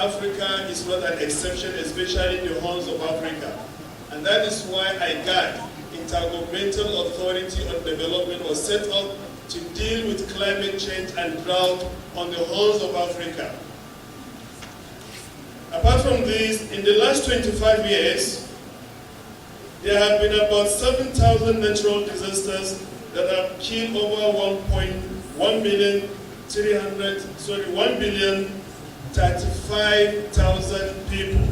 Africa is not an exception, especially in the horns of Africa. And that is why IGAD, Intergovernmental Authority on Development, was set up to deal with climate change and drought on the horns of Africa. Apart from this, in the last 25 years, there have been about 7,000 natural disasters that have killed over 1,035,000 people.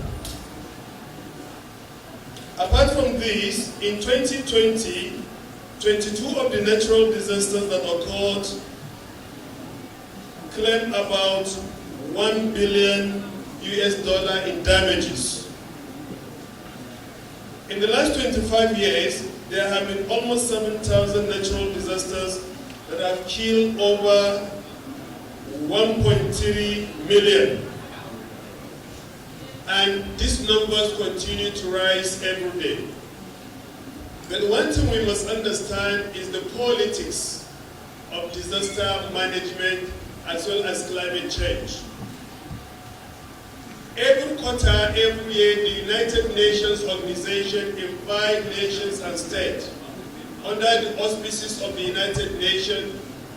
Apart from this, in 2020, 22 of the natural disasters that occurred claimed about $1 billion in damages. In the last 25 years, there have been almost 7,000 natural disasters that have killed over 1.3 million. And these numbers continue to rise every day. But one thing we must understand is the politics of disaster management as well as climate change. Every quarter, every year, the United Nations organization invite nations and states under the auspices of the United Nations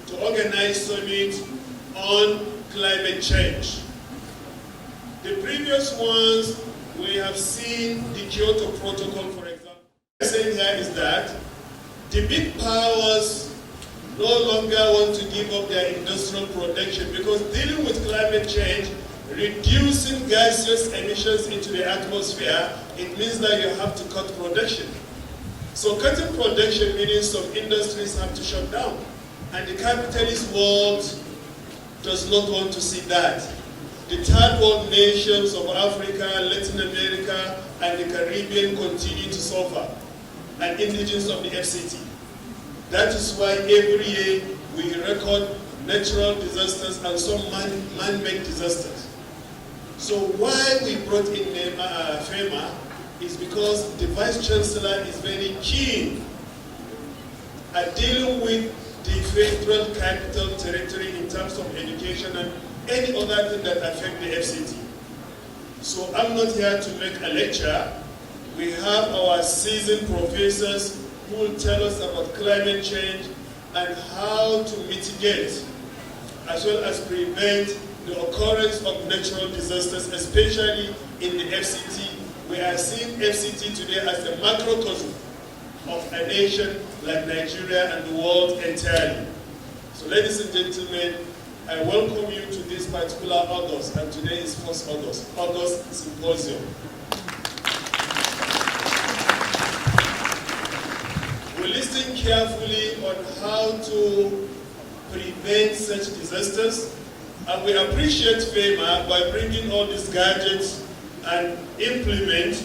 to organize summits on climate change. The previous ones, we have seen the Kyoto Protocol, for example. What I'm saying here is that the big powers no longer want to give up their industrial production because dealing with climate change, reducing gaseous emissions into the atmosphere, it means that you have to cut production. So cutting production means some industries have to shut down. And the capitalist world does not want to see that. The third world nations of Africa, Latin America, and the Caribbean continue to suffer, and indigenous of the FCT. That is why every year we record natural disasters and some man-made disasters. So why we brought in FEMA is because the Vice Chancellor is very keen at dealing with the Federal Capital Territory in terms of education and any other thing that affects the FCT. So I'm not here to make a lecture. We have our seasoned professors who will tell us about climate change and how to mitigate as well as prevent the occurrence of natural disasters, especially in the FCT. We are seeing FCT today as a macrocosm of a nation like Nigeria and the world entirely. So ladies and gentlemen, I welcome you to this particular August, and today is 1st August Symposium. We listen carefully on how to prevent such disasters, and we appreciate FEMA by bringing all these gadgets and implement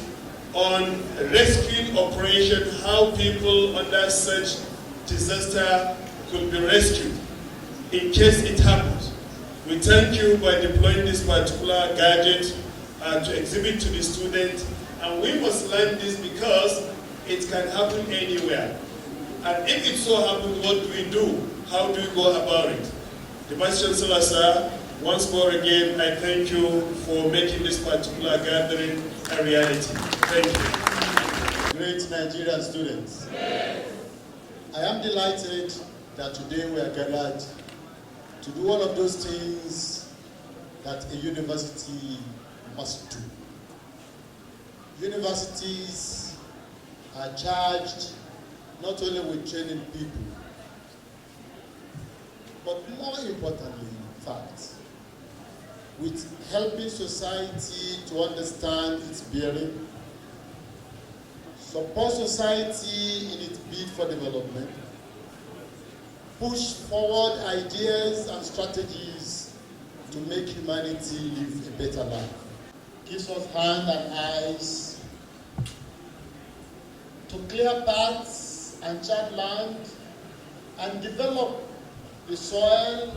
on rescue operation, how people under such disaster could be rescued in case it happens. We thank you by deploying this particular gadget to exhibit to the students, and we must learn this because it can happen anywhere. And if it so happens, what do we do? How do we go about it? The Vice Chancellor, sir, once more again, I thank you for making this particular gathering a reality. Thank you. Great Nigerian students. Yes. I am delighted that today we are gathered to do all of those things that a university must do. Universities are charged not only with training people, but more importantly, in fact, with helping society to understand its bearing, support society in its bid for development, push forward ideas and strategies to make humanity live a better life. Gives us hands and eyes to clear paths and chart land and develop the soil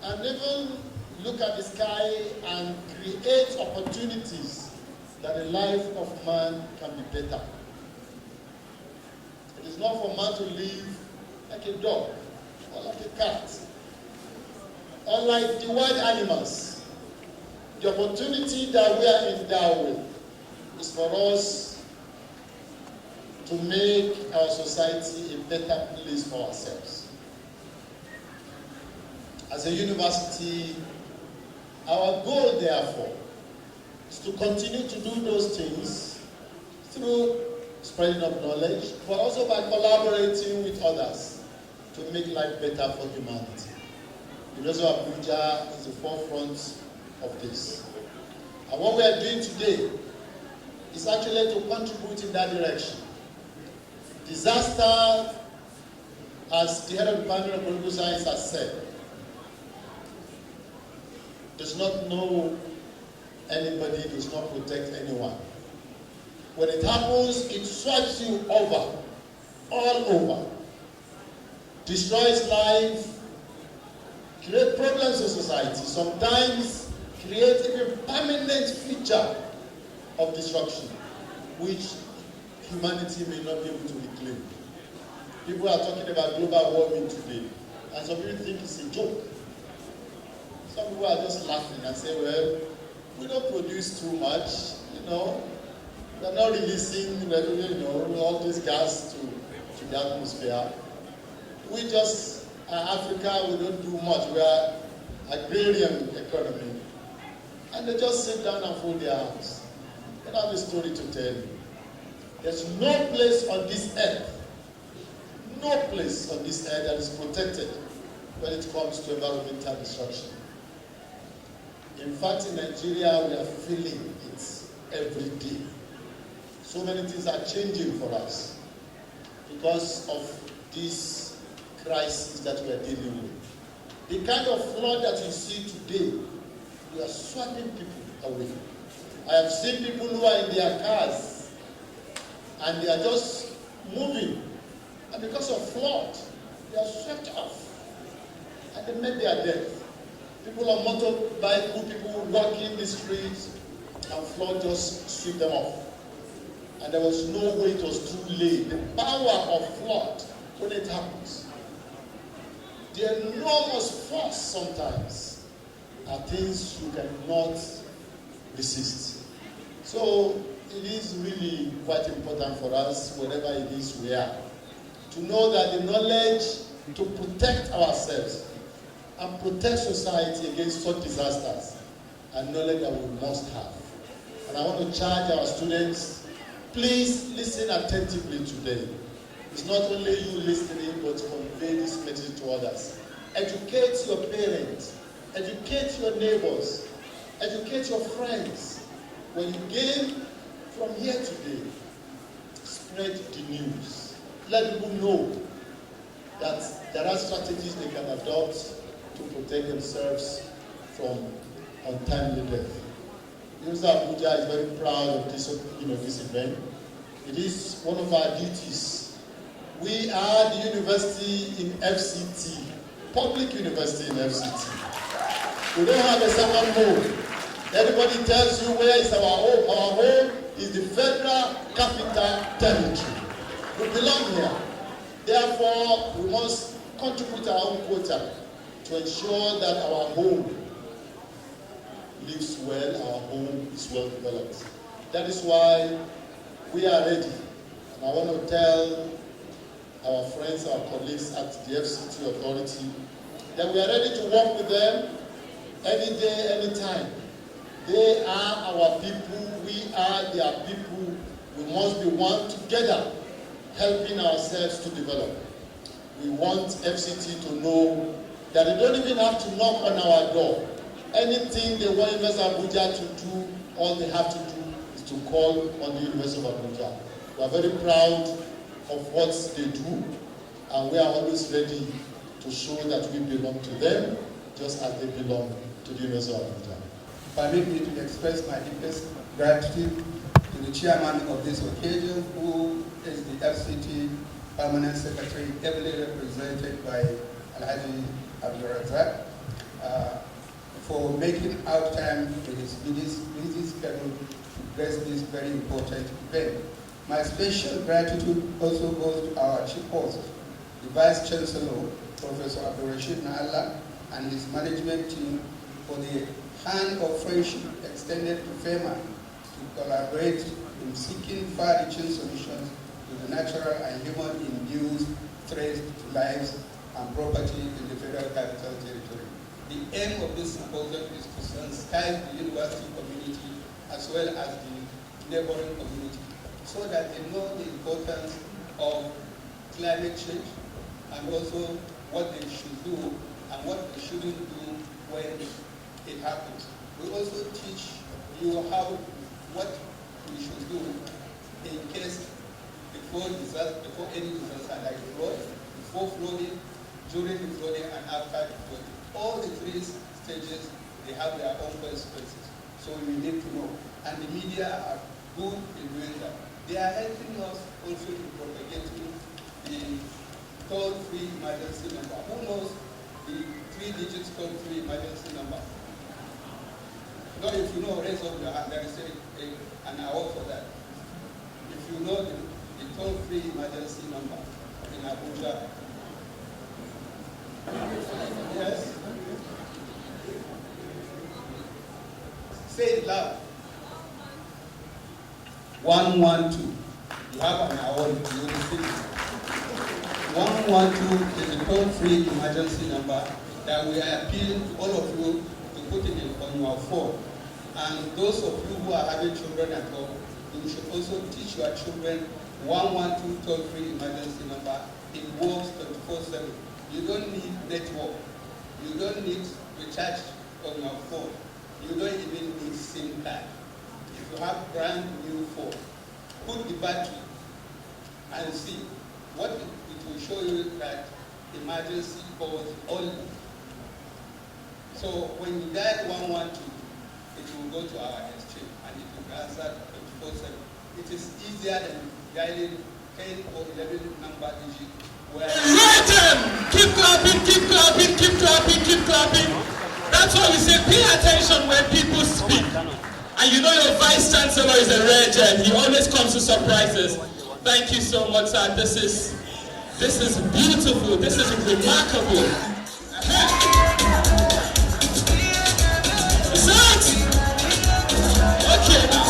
and even look at the sky and create opportunities that the life of man can be better. It is not for man to live like a dog or like a cat or like the wild animals. The opportunity that we are endowed with is for us to make our society a better place for ourselves. As a university, our goal, therefore, is to continue to do those things through spreading of knowledge, but also by collaborating with others to make life better for humanity. The University of Abuja is the forefront of this. And what we are doing today is actually to contribute in that direction. Disaster, as the head of the Department of Political Science has said, does not know anybody, does not protect anyone. When it happens, it swipes you over, all over, destroys life, creates problems in society, sometimes creates even permanent future of destruction, which humanity may not be able to reclaim. People are talking about global warming today, and some people think it's a joke. Some people are just laughing and say, well, we don't produce too much, we're not releasing, all this gas to the atmosphere. We just, Africa, we don't do much. We are agrarian economy. And they just sit down and fold their arms. They don't have a story to tell you. There's no place on this earth that is protected when it comes to environmental destruction. In fact, in Nigeria, we are feeling it every day. So many things are changing for us because of this crisis that we are dealing with. The kind of flood that you see today, we are swiping people away. I have seen people who are in their cars and they are just moving, and because of flood, they are swept off and they met their death. People on motorbike, people walking the streets, and flood just swept them off. And there was no way, it was too late. The power of flood, when it happens, the enormous force sometimes are things you cannot resist. So it is really quite important for us, wherever it is we are, to know that the knowledge to protect ourselves and protect society against such disasters are knowledge that we must have. And I want to charge our students, please listen attentively today. It's not only you listening, but convey this message to others. Educate your parents, educate your neighbors, educate your friends. When you gain from here today, spread the news. Let people know that there are strategies they can adopt to protect themselves from untimely death. The University of Abuja is very proud of this, this event. It is one of our duties. We are the university in FCT, public university in FCT. We don't have a second home. Everybody tells you where is our home. Our home is the Federal Capital Territory. We belong here. Therefore, we must contribute our own quota to ensure that our home lives well, our home is well developed. That is why we are ready. And I want to tell our friends, our colleagues at the FCT authority that we are ready to work with them any day, any time. They are our people, we are their people. We must be one together, helping ourselves to develop. We want FCT to know that they don't even have to knock on our door. Anything they want University of Abuja to do, all they have to do is to call on the University of Abuja. We are very proud of what they do, and we are always ready to show that we belong to them, just as they belong to the University of Abuja. Permit me to express my deepest gratitude to the chairman of this occasion, who is the FCT Permanent Secretary, heavily represented by Alhaji Abdulrazak, for making out time with his busy schedule to grace this very important event. My special gratitude also goes to our chief host, the Vice Chancellor, Professor Abdulrashid Naala, and his management team for the hand of friendship extended to FEMA to collaborate in seeking far-reaching solutions to the natural and human-induced threats to lives and property in the Federal Capital Territory. The aim of this symposium is to sensitize the university community as well as the neighboring community so that they know the importance of climate change and also what they should do and what they shouldn't do when it happens. We also teach you what we should do in case before any disaster like flood, before flooding, during the flooding, and after the flooding. All the three stages, they have their own consequences. So we need to know. And the media are good in doing that. They are helping us also in propagating the toll-free emergency number. Who knows the 3-digit toll-free emergency number? No, if you know, raise up your hand. There is an award for that. If you know the toll-free emergency number in Abuja. Yes? Say it loud. 112. You have an award. You will receive it. 112 is the toll-free emergency number that we are appealing to all of you to put it on your phone. And those of you who are having children at home, you should also teach your children 112 toll-free emergency number. It works 24/7. You don't need network. You don't need recharge on your phone. You don't even need SIM card. If you have brand new phone, put the battery and see what it will show you that emergency calls only. So when you dial 112, it will go to our exchange and it will be answered 24/7. It is easier than dialing 10 or 11 number digit. Keep clapping, keep clapping, keep clapping, keep clapping. That's why we say pay attention when people speak. And you know your Vice Chancellor is a rare gem. He always comes to surprises. Thank you so much, sir. This is beautiful. This is remarkable. Okay now.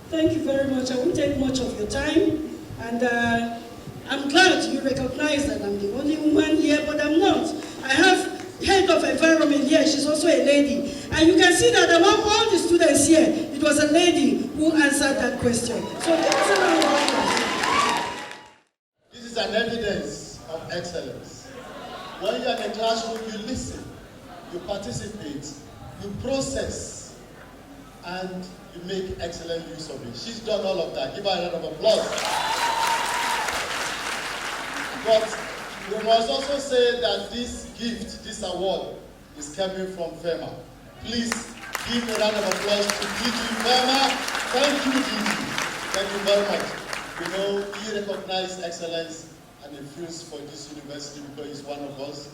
Thank you very much. I won't take much of your time. And I'm glad you recognize that I'm the only woman here, but I'm not. I have head of environment here. She's also a lady. And you can see that among all the students here, it was a lady who answered that question. So that's a round of applause. This is an evidence of excellence. When you're in a classroom, you listen, you participate, you process, and you make excellent use of it. She's done all of that. Give her a round of applause. But we must also say that this gift, this award, is coming from FEMA. Please give a round of applause to DG FEMA. Thank you, DG. Thank you very much. You know, he recognized excellence and influence for this university because he's one of us,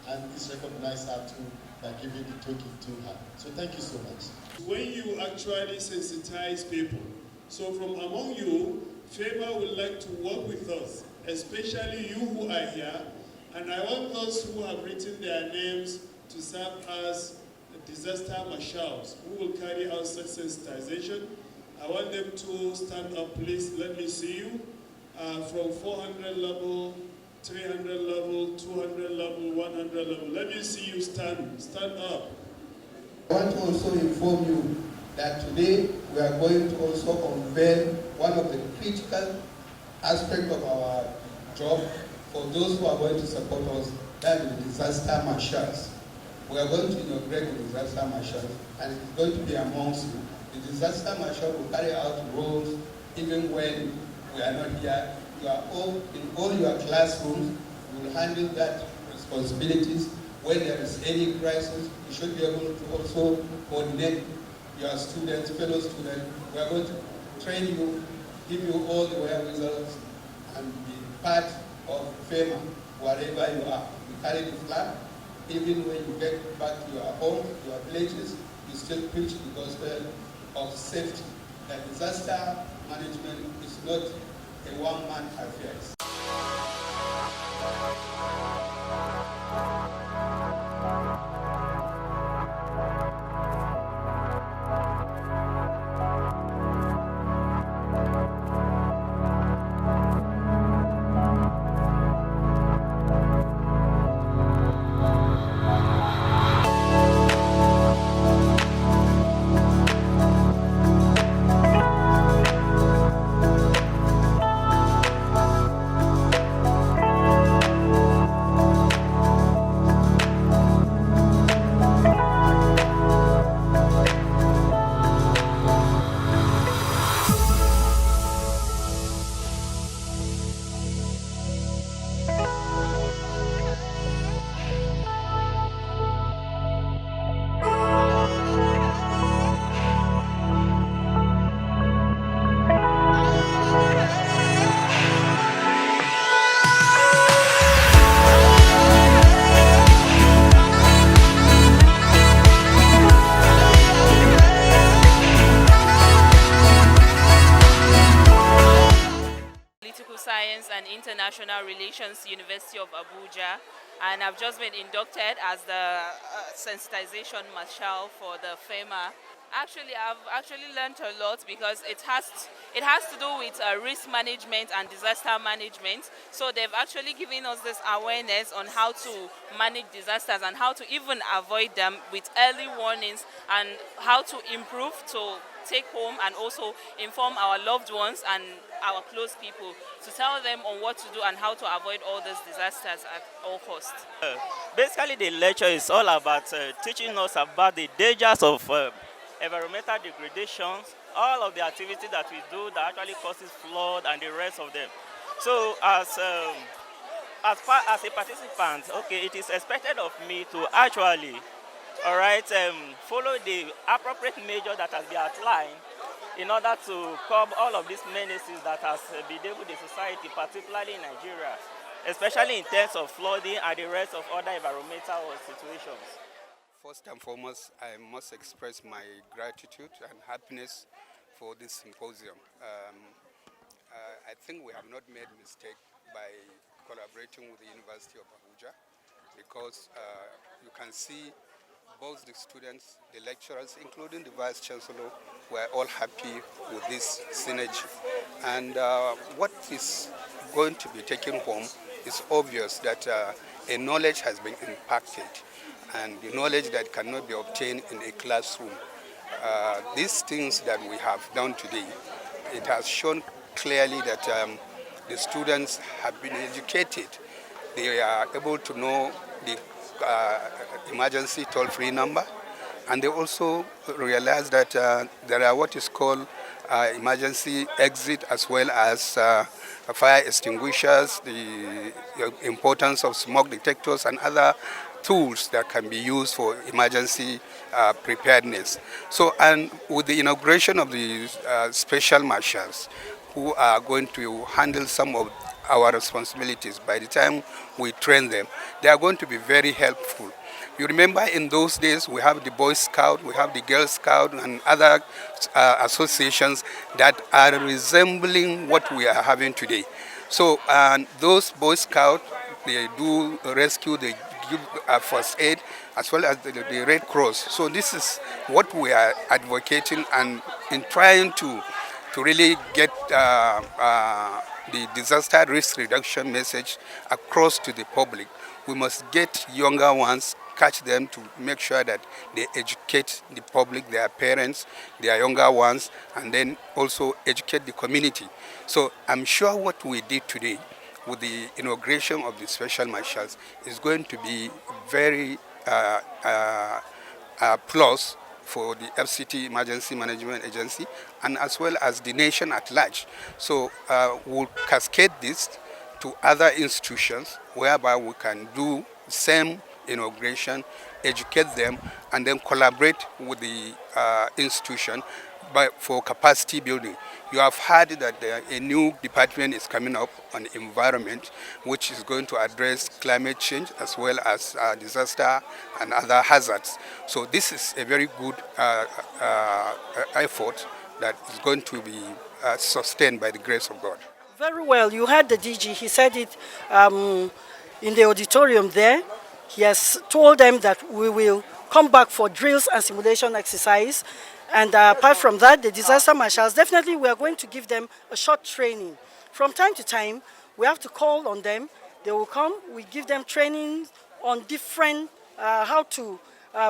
and he's recognized her too by giving the token to her. So thank you so much. When you actually sensitize people, so from among you, FEMA would like to work with us, especially you who are here, and I want those who have written their names to serve as disaster marshals who will carry out such sensitization. I want them to stand up, please. Let me see you. From 400 level, 300 level, 200 level, 100 level. Let me see you stand up. I want to also inform you that today we are going to also unveil one of the critical aspects of our job for those who are going to support us, that is the disaster marshals. We are going to inaugurate the disaster marshals, and it's going to be amongst you. The disaster marshal will carry out roles even when we are not here. You are all in all your classrooms. You will handle that responsibilities. When there is any crisis, you should be able to also coordinate your students, fellow students. We are going to train you, give you all the wherewithal, and be part of FEMA wherever you are. You carry the flag. Even when you get back to your home, your villages, you still preach the gospel of safety. That disaster management is not a one-man affair. International Relations, University of Abuja, and I've just been inducted as the sensitization marshal for the FEMA. Actually, I've actually learned a lot because it has to do with risk management and disaster management. So they've actually given us this awareness on how to manage disasters and how to even avoid them with early warnings, and how to improve to take home and also inform our loved ones and our close people, to tell them on what to do and how to avoid all these disasters at all costs. Basically, the lecture is all about teaching us about the dangers of environmental degradations, all of the activities that we do that actually causes flood and the rest of them. So as a participant, okay, it is expected of me to actually, all right, follow the appropriate measure that has been outlined in order to curb all of these menaces that has bedeviled the society, particularly in Nigeria, especially in terms of flooding and the rest of other environmental situations. First and foremost, I must express my gratitude and happiness for this symposium. I think we have not made a mistake by collaborating with the University of Abuja, because you can see both the students, the lecturers, including the Vice Chancellor, were all happy with this synergy. And what is going to be taken home is obvious that a knowledge has been impacted, and the knowledge that cannot be obtained in a classroom. These things that we have done today, it has shown clearly that the students have been educated. They are able to know the emergency toll-free number, and they also realize that there are what is called emergency exit, as well as fire extinguishers, the importance of smoke detectors and other tools that can be used for emergency preparedness. So, and with the inauguration of the special marshals, who are going to handle some of our responsibilities, by the time we train them, they are going to be very helpful. You remember in those days we have the Boy Scout, we have the Girl Scout and other associations that are resembling what we are having today. So those Boy Scouts, they do rescue, they give first aid, as well as the Red Cross. So this is what we are advocating, and in trying to really get the disaster risk reduction message across to the public. We must get younger ones, catch them to make sure that they educate the public, their parents, their younger ones, and then also educate the community. So I'm sure what we did today with the inauguration of the special marshals is going to be very plus for the FCT, Emergency Management Agency, and as well as the nation at large. So we'll cascade this to other institutions, whereby we can do the same inauguration, educate them, and then collaborate with the institution for capacity building. You have heard that a new department is coming up on the environment, which is going to address climate change as well as disaster and other hazards. So this is a very good effort that is going to be sustained by the grace of God. Very well. You heard the DG. He said it in the auditorium there. He has told them that we will come back for drills and simulation exercise. And apart from that, the disaster marshals, definitely we are going to give them a short training. From time to time, we have to call on them. They will come. We give them training on different, how to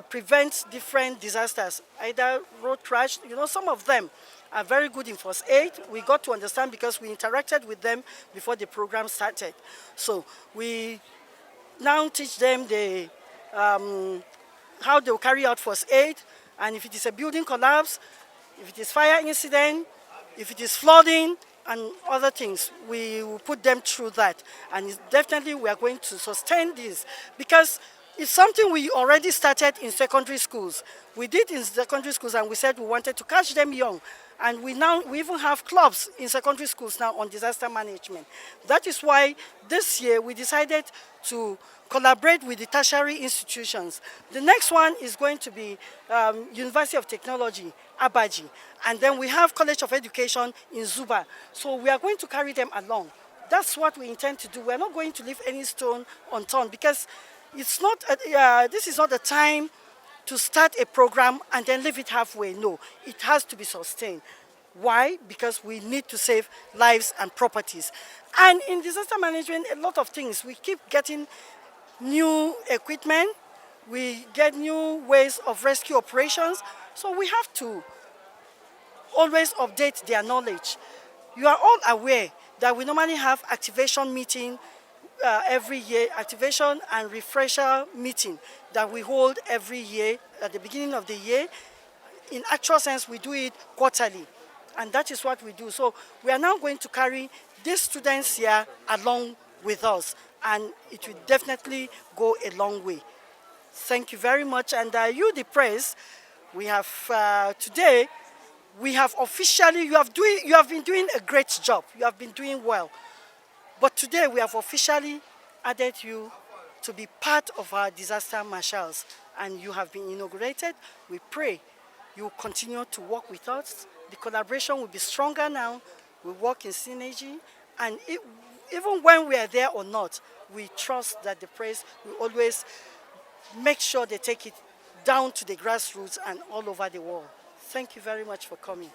prevent different disasters, either road crash. You know, some of them are very good in first aid. We got to understand because we interacted with them before the program started. So we now teach them how they will carry out first aid, and if it is a building collapse, if it is fire incident, if it is flooding and other things, we will put them through that. And definitely we are going to sustain this because it's something we already started in secondary schools. We did in secondary schools, and we said we wanted to catch them young. And we even have clubs in secondary schools now on disaster management. That is why this year we decided to collaborate with the tertiary institutions. The next one is going to be University of Technology, Abuja. And then we have College of Education in Zuba. So we are going to carry them along. That's what we intend to do. We're not going to leave any stone unturned because it's not, this is not the time to start a program and then leave it halfway. No, it has to be sustained. Why? Because we need to save lives and properties. And in disaster management, a lot of things. We keep getting new equipment. We get new ways of rescue operations. So we have to always update their knowledge. You are all aware that we normally have activation meeting every year, activation and refresher meeting that we hold every year at the beginning of the year. In actual sense, we do it quarterly, and that is what we do. So we are now going to carry these students here along with us, and it will definitely go a long way. Thank you very much. And you, the press, we have today, we have officially, you have been doing a great job. You have been doing well. But today we have officially added you to be part of our disaster marshals, and you have been inaugurated. We pray you will continue to work with us. The collaboration will be stronger now. We work in synergy, and even when we are there or not, we trust that the press will always make sure they take it down to the grassroots and all over the world. Thank you very much for coming.